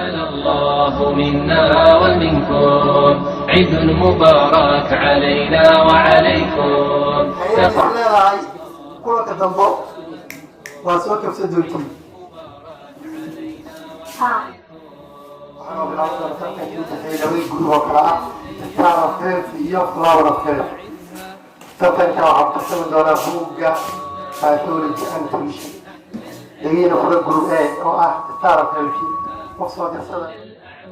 تقبل الله منا ومنكم عيد مبارك علينا وعليكم. كلك تنبو واسوك بسدوتي. أنا بالعودة بتركي كنت حيلوي جروه كلا تعرف كيف يطلع ولا كيف تركي كواحد قسم دولا بوكا فاتولي أنت مشي يجينا كل جروه أو تعرف كيف وصل جسد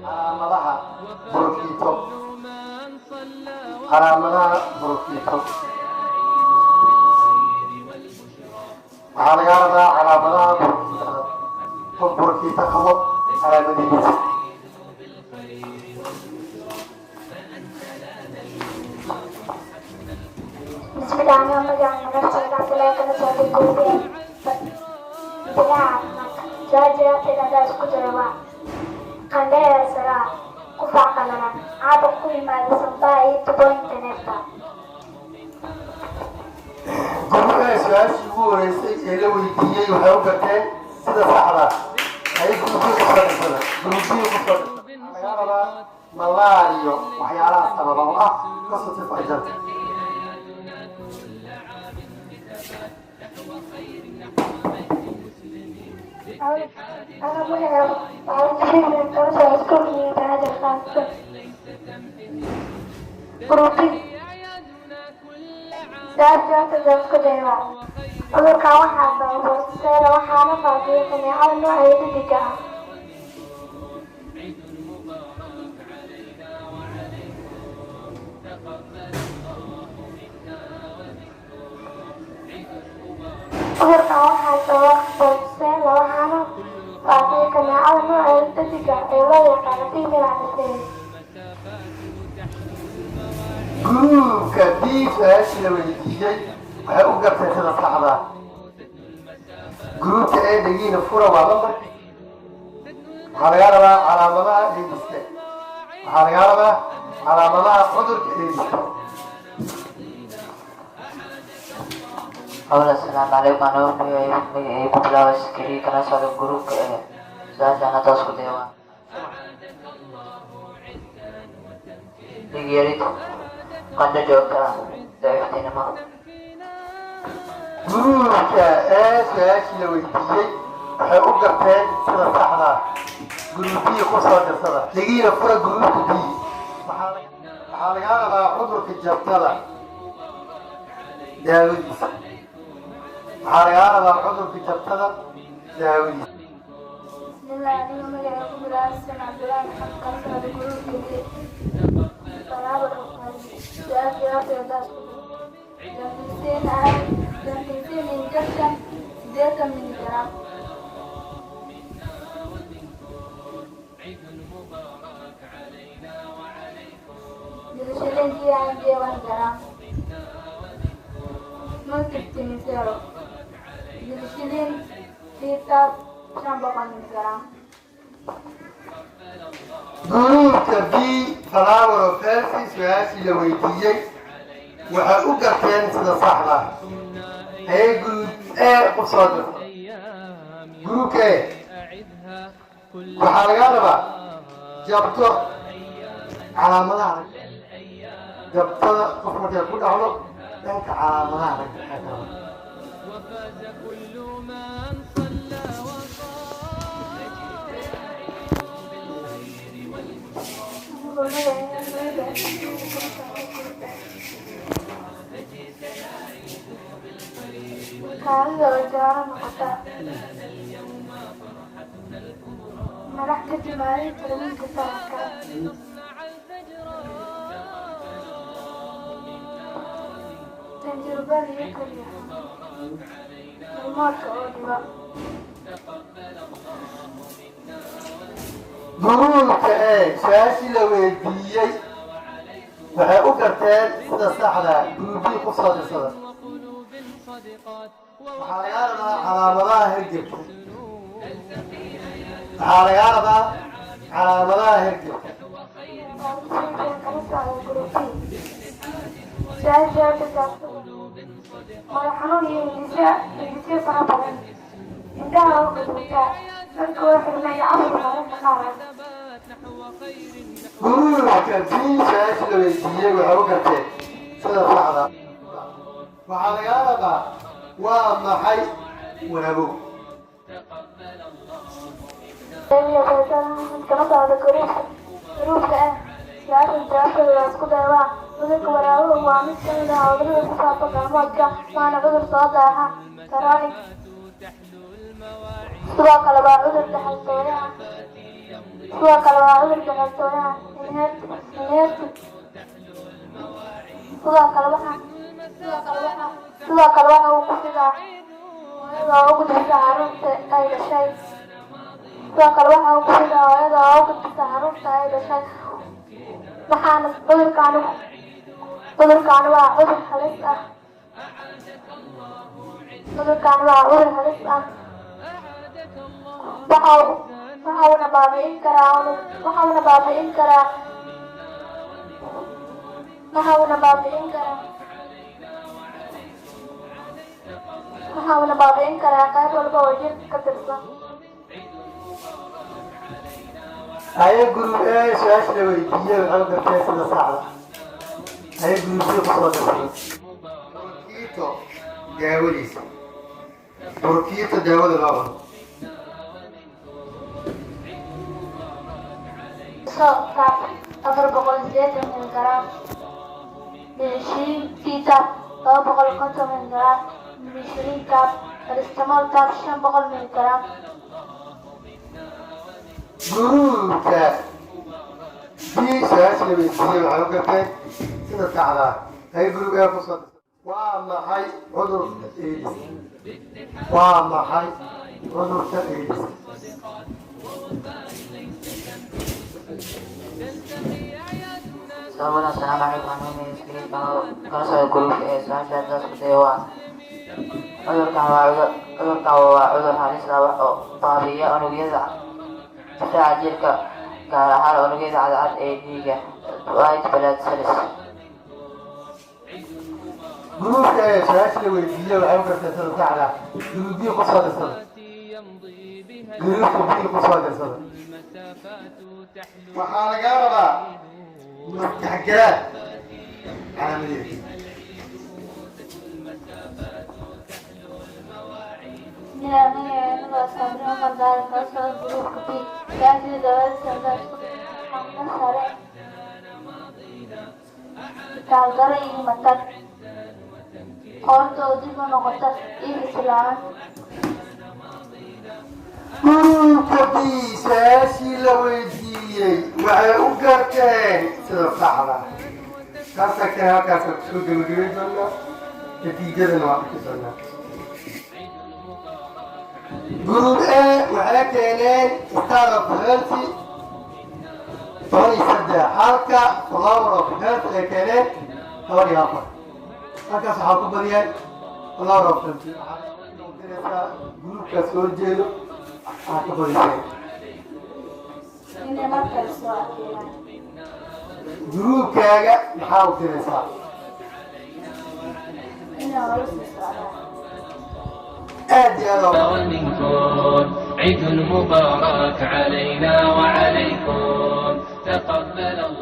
على ملاها بروكيتو على ملاها بروكيتو على جارنا على ملاها بروكيتو بروكيتو خبط على مدينة. بسم الله الرحمن الرحيم. نفسي عبد الله كان صادق كوبي بلا جاجا تدا سكوتروا كان سرا كفا كلنا عاد كل ما سنباي تبون تنفتا جمهور السياسي هو يسأل ويديه وحيوكته سيدا صحراء أي جمهور السياسي جمهور السياسي على ملاريو وحيالا سبب الله قصة فايدة. أنا مهم وعلى كثير من الدرس يذكرني بهذا الخاص بروتين جاءت ذلك ديوا عذرك waxaa sababay waxaana faafiyay kaneecada nooceeda dhediga ah. cudurka waxaa sababay waxaana faafiyay kaneecada nooceeda dhediga ah ee loo yaqaan dhiiri. جروبka dhiigaasi la weydiiyey waxay u gartay sida saxda جروبka ee dhagiina fura waa lambar waxaa laga rabaa calaamadaha eediska waxaa laga rabaa calaamadaha cudurka eediska. أولا السلام عليكم. أنا أمي كبلا وسكري كنا صار جروب ساعة أنا تاسكو ديوا لقيت قد جوكا ضعفتين ما جروبka ee su'aashii la weydiiyey waxay u garteen sida saxda جروبkii ku soo dirsada dhagiina fura جروبka B waxaa laga rabaa cudurka jabtada daawadiisa waxaa laga rabaa cudurka jabtada daawadiisa. بسم الله الرحمن الرحيم. بلا سمع بلا حق صار جروب كبير برابر سؤال جواب الدرس جنبين إنجكشن ديتا من جرام جلسلين دي عندي 1 جرام ممكن تنسيرو جلسلين ديتا 500 جرام. جروبka B flower of healthy su'aashii la weydiiyey waxay u garteen sida saxda ee guud ee ku soo dirta جروبka waxaa laga rabaa jabto calaamadaha jabtada qof markay ku dhacdo dhanka calaamadaha waxay tahay kaga wajaran noqota madax ka timaaday tarminka taranka tanjirubada iyo kaliya hormoodka oo dhiba جروبka su'aashii la weydiiyey waxay u garteen sida saxda جروبkii ku soo dirsada waxaa laga rabaa calaamadaha hergebka waxaa laga rabaa calaamadaha hergebka madax xanuun iyo hindisyo fara badan indhaha oo gaduuta marka waxay leeyahay afar marka qaar guruubka diintaas la weydiiyey waxay u garteen sida saxda waxaa laga rabaa waa maxay wanaago kama socda gruubka ah su-aashan jawaabteeda la isku day waa cudurka waraabuhu waa mid ka mid ah cudurada ku faafo galmoodka waana cudur soo daaha chronic sidoo kale waa cudur dhaxaltooyaha inheritance sidoo kale waxa uu ku fidaa hooyada oo u gudbisa carruurta ay dhashay waxaana cudurkaani waa cudur halis ah waxauna baabi'in karaa qayb walba oo jirka ka tirsan هاي جروب إيه سؤال لويدية والعمر كيس الصعبة هاي جروب فيه قصة بوركيتو جاوليس بوركيتو جاول الأول صوت 480 جرام للشرين كيتا 450 جرام للشرين كاب الاستمال كاب 500 جرام جروبka diisaas la weydiiyey waxay u garteen sida saxda ay gurubka ku soo waa maxay cudurka AIDS السلام عليكم ورحمة الله وبركاته. كان سؤال جروب سؤال جالس كتير cudurkan waa cudur halis ah oo baabi'iya unugyada difaaca jirka gaar ahaan unugyada cadcad ee dhiigga white blood cells. جروبka su-aasha la weydiiyey waxay u garteen sida saxda guruubyo ku soo dirsada waxaa laga rabaa maskaxgaraad calaamadeed gurubkadiisaashii la weydiiyey waxay u garteen sida saxda kaasaka halkaasa kusoo gebagabeyn doonaa natiijadana waa arki doonaa group A waxay keeneen start of health 13 halka flower of health ay keeneen 14 halkaas waxaa ku badiyeen flower of health groupka soo jeedo waxaa ka badiyeen groupkaaga maxaa u tiraysaa منكم عيد مبارك علينا وعليكم تقبل الله